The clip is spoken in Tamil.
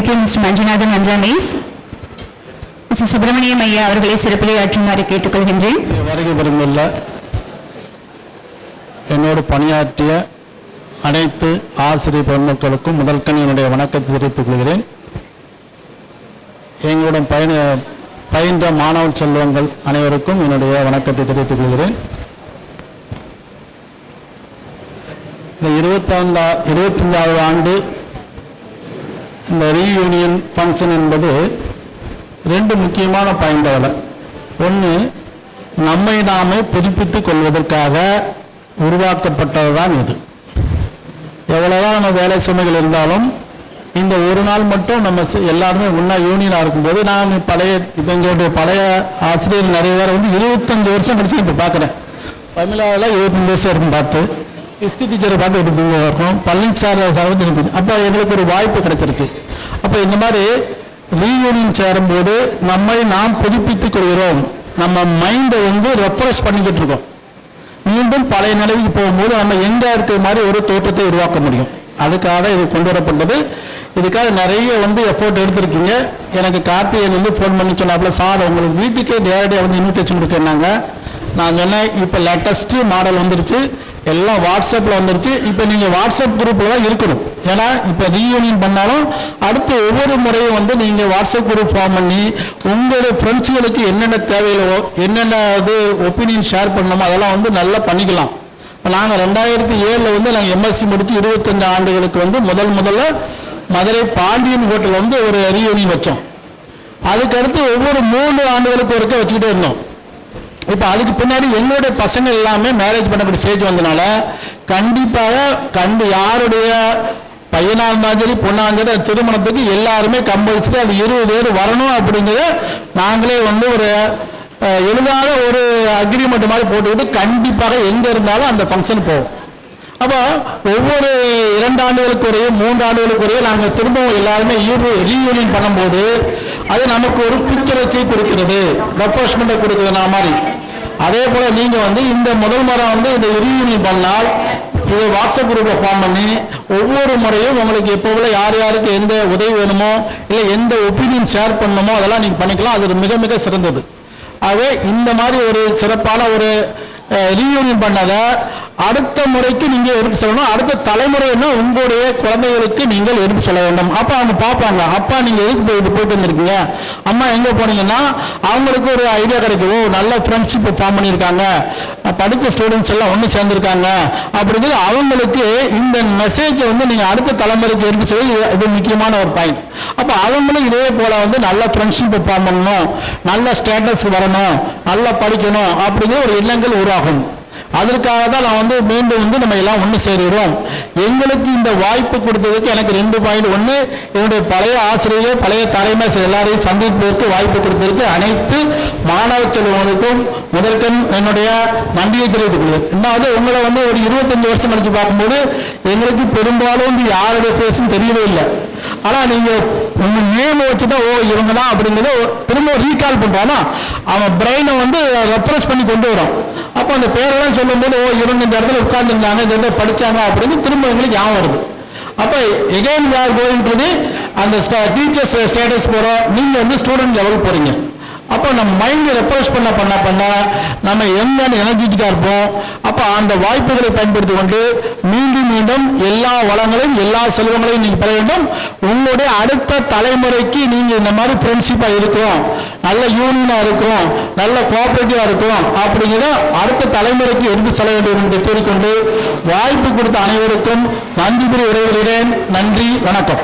Thank you, Mr. Manjunathan Andranis. Mr. Subramaniam ஐயா அவர்களை சிறப்புரையாற்றுமாறு கேட்டுக்கொள்கின்றேன். வருகை புரிந்துள்ள என்னோடு பணியாற்றிய அனைத்து ஆசிரியர் பெருமக்களுக்கும் முதல்கண் என்னுடைய வணக்கத்தை தெரிவித்துக் கொள்கிறேன். எங்களுடன் பயின்ற மாணவ செல்வங்கள் அனைவருக்கும் என்னுடைய வணக்கத்தை தெரிவித்துக் கொள்கிறேன். இந்த 25வது ஆண்டு இந்த ரீயூனியன் ஃபங்க்ஷன் என்பது ரெண்டு முக்கியமான பாயிண்ட். ஒன்று, நம்மை நாமே புதுப்பித்துக் கொள்வதற்காக உருவாக்கப்பட்டது தான் இது. எவ்வளோதான் நம்ம வேலை சுமைகள் இருந்தாலும் இந்த ஒரு நாள் மட்டும் நம்ம எல்லாருமே ஒன்றா யூனியனாக இருக்கும்போது, நான் எங்களுடைய பழைய ஆசிரியர் நிறைய பேர் 25 வருஷம் கழிச்சு இப்போ பார்க்குறேன். தமிழாவில் 25 வருஷம் இருக்கும் பார்த்து, ஹிஸ்ட்ரி டீச்சரை பார்த்து 25 இருக்கும், பழனிசாமி சார் இருக்குது. அப்போ எங்களுக்கு ஒரு வாய்ப்பு கிடைச்சிருக்கு. அப்போ இந்த மாதிரி ரீயூனியன் சேரும்போது நம்மை நாம் புதுப்பித்துக் கொள்கிறோம். நம்ம மைண்டை ரெஃப்ரெஷ் பண்ணிக்கிட்டு இருக்கோம். மீண்டும் பழைய நிலைக்கு போகும்போது நம்ம எங்கே இருக்கிற மாதிரி ஒரு தோற்றத்தை உருவாக்க முடியும். அதுக்காக இது கொண்டு வரப்பட்டது. இதுக்காக நிறைய எஃபோர்ட் எடுத்திருக்கீங்க. எனக்கு கார்த்திகேயன் ஃபோன் பண்ணி சொன்னாப்புல, சார் உங்களுக்கு வீட்டுக்கே நேரடியாக இன்விடேஷன் கொடுக்கறாங்க. நான் சொன்னேன், இப்போ லேட்டஸ்ட்டு மாடல் வந்துருச்சு, எல்லாம் வாட்ஸ்அப்பில் வந்துருச்சு. இப்போ நீங்கள் வாட்ஸ்அப் குரூப்பில் தான் இருக்கணும். ஏன்னா இப்போ ரீயூனியன் பண்ணாலும் அடுத்து ஒவ்வொரு முறையும் நீங்கள் வாட்ஸ்அப் குரூப் ஃபார்ம் பண்ணி உங்களுடைய ஃப்ரெண்ட்ஸுகளுக்கு என்னென்ன தேவையிலோ என்னென்ன ஒப்பீனியன் ஷேர் பண்ணணுமோ அதெல்லாம் நல்லா பண்ணிக்கலாம். இப்போ நாங்கள் 2007 நாங்கள் எம்எஸ்சி முடித்து 25 ஆண்டுகளுக்கு முதல்ல மதுரை பாண்டியன் ஹோட்டல் ஒரு ரீயூனியன் வச்சோம். அதுக்கடுத்து ஒவ்வொரு 3 ஆண்டுகளுக்கு ஒருக்க வச்சுக்கிட்டே இருந்தோம். இப்போ அதுக்கு பின்னாடி எங்களுடைய பசங்க எல்லாமே மேரேஜ் பண்ணக்கூடிய ஸ்டேஜ் வந்தனால கண்டிப்பாக யாருடைய பையனாக இருந்தாலும் சரி பொண்ணாங்க திருமணத்துக்கு எல்லாருமே கம்பல்சரி அது 20 பேர் வரணும் அப்படிங்கிறத நாங்களே ஒரு எழுதாத ஒரு அக்ரிமெண்ட் மாதிரி போட்டுக்கிட்டு கண்டிப்பாக எங்கே இருந்தாலும் அந்த ஃபங்க்ஷன் போவோம். அப்போ ஒவ்வொரு 2 ஆண்டுகளுக்கு ஒரே 3 ஆண்டுகளுக்கு ஒரே நாங்கள் திரும்பவும் எல்லாருமே ரீயூனியன் பண்ணும்போது அது நமக்கு ஒரு புத்துணர்ச்சியை கொடுக்கிறது, ரெஃப்ரெஷ்மெண்ட்டை கொடுக்குறது மாதிரி. அதே போல் நீங்கள் இந்த முதல் முறை இந்த ரீயூனியன் பண்ணால் இதை வாட்ஸ்அப் குரூப்பை ஃபார்ம் பண்ணி ஒவ்வொரு முறையும் உங்களுக்கு எப்போவுல யார் யாருக்கு எந்த உதவி வேணுமோ இல்லை எந்த ஒப்பீனியன் ஷேர் பண்ணணுமோ அதெல்லாம் நீங்கள் பண்ணிக்கலாம். அது மிக மிக சிறந்தது. ஆகவே இந்த மாதிரி ஒரு சிறப்பான ஒரு ரீயூனியன் பண்ணதை அடுத்த முறைக்கு நீங்கள் எடுத்து சொல்லணும். அடுத்த தலைமுறைன்னா உங்களுடைய குழந்தைகளுக்கு நீங்கள் எடுத்து சொல்ல வேண்டும். அப்போ அவங்க பார்ப்பாங்க, அப்பா நீங்கள் எதுக்கு போயிட்டு வந்திருக்கீங்க, அம்மா எங்கே போனீங்கன்னா அவங்களுக்கு ஒரு ஐடியா கிடைக்கும். நல்ல ஃப்ரெண்ட்ஷிப் ஃபார்ம் பண்ணியிருக்காங்க, படித்த ஸ்டூடெண்ட்ஸ் எல்லாம் ஒன்று சேர்ந்துருக்காங்க அப்படிங்கிறது அவங்களுக்கு இந்த மெசேஜை நீங்கள் அடுத்த தலைமுறைக்கு எடுத்து சொல்ல இது முக்கியமான ஒரு பாயிண்ட். அப்போ அவங்களும் இதே போல் நல்ல ஃப்ரெண்ட்ஷிப் ஃபார்ம் பண்ணணும், நல்ல ஸ்டேட்டஸ் வரணும், நல்லா படிக்கணும் அப்படிங்கிற ஒரு எண்ணங்கள் உருவாகும். அதற்காக தான் நான் மீண்டும் நம்ம எல்லாம் ஒன்று சேருகிறோம். எங்களுக்கு இந்த வாய்ப்பு கொடுத்ததுக்கு எனக்கு 2 பாயிண்ட். ஒன்று, என்னுடைய பழைய ஆசிரியர் பழைய தலைமை எல்லாரையும் சந்திப்பதற்கு வாய்ப்பு கொடுத்ததற்கு அனைத்து மாணவ செல்வங்களுக்கும் முதற்கண் என்னுடைய நன்றியை தெரிவித்துக் கொள்கிறேன். ரெண்டாவது, உங்களை ஒரு 25 வருஷம் கழிச்சு பார்க்கும்போது எங்களுக்கு பெரும்பாலும் யாருடைய பேசுன்னு தெரியவே இல்லை. ஆனால் நீங்கள் உங்கள் நேம் வச்சுதான் இவங்க தான் அப்படிங்கிறத திரும்ப ரீகால் பண்ணுறான்னா அவன் பிரெயினை ரெப்ரெஸ் பண்ணி கொண்டு வரும். அப்போ அந்த பேரெல்லாம் சொல்லும் போது இவங்க இந்த இடத்துல உட்கார்ந்துருந்தாங்க, இந்த இடத்துல படித்தாங்க அப்படின்னு திரும்ப எங்களுக்கு ஞாபகம் வருது. அப்போ again we are going to அந்த டீச்சர்ஸ் ஸ்டேட்டஸ் போகிறோம், நீங்கள் ஸ்டூடெண்ட் லெவல் போகிறீங்க. அப்போ நம்ம மைண்டை ரெப்ரெஷ் பண்ண நம்ம எங்கன்னு எனர்ஜெட்டிக்காக இருப்போம். அப்போ அந்த வாய்ப்புகளை பயன்படுத்தி கொண்டு மீண்டும் எல்லா வளங்களையும் எல்லா செல்வங்களையும் நீங்கள் பெற வேண்டும். உங்களுடைய அடுத்த தலைமுறைக்கு நீங்கள் இந்த மாதிரி ஃப்ரெண்ட்ஷிப்பாக இருக்கிறோம், நல்ல யூனியனாக இருக்கிறோம், நல்ல கோஆபரேட்டிவாக இருக்கிறோம் அப்படிங்கிறத அடுத்த தலைமுறைக்கு எடுத்து செல்ல வேண்டும் என்று கூறிக்கொண்டு வாய்ப்பு கொடுத்த அனைவருக்கும் நன்றி கூறி விடைபெறுகிறேன். நன்றி, வணக்கம்.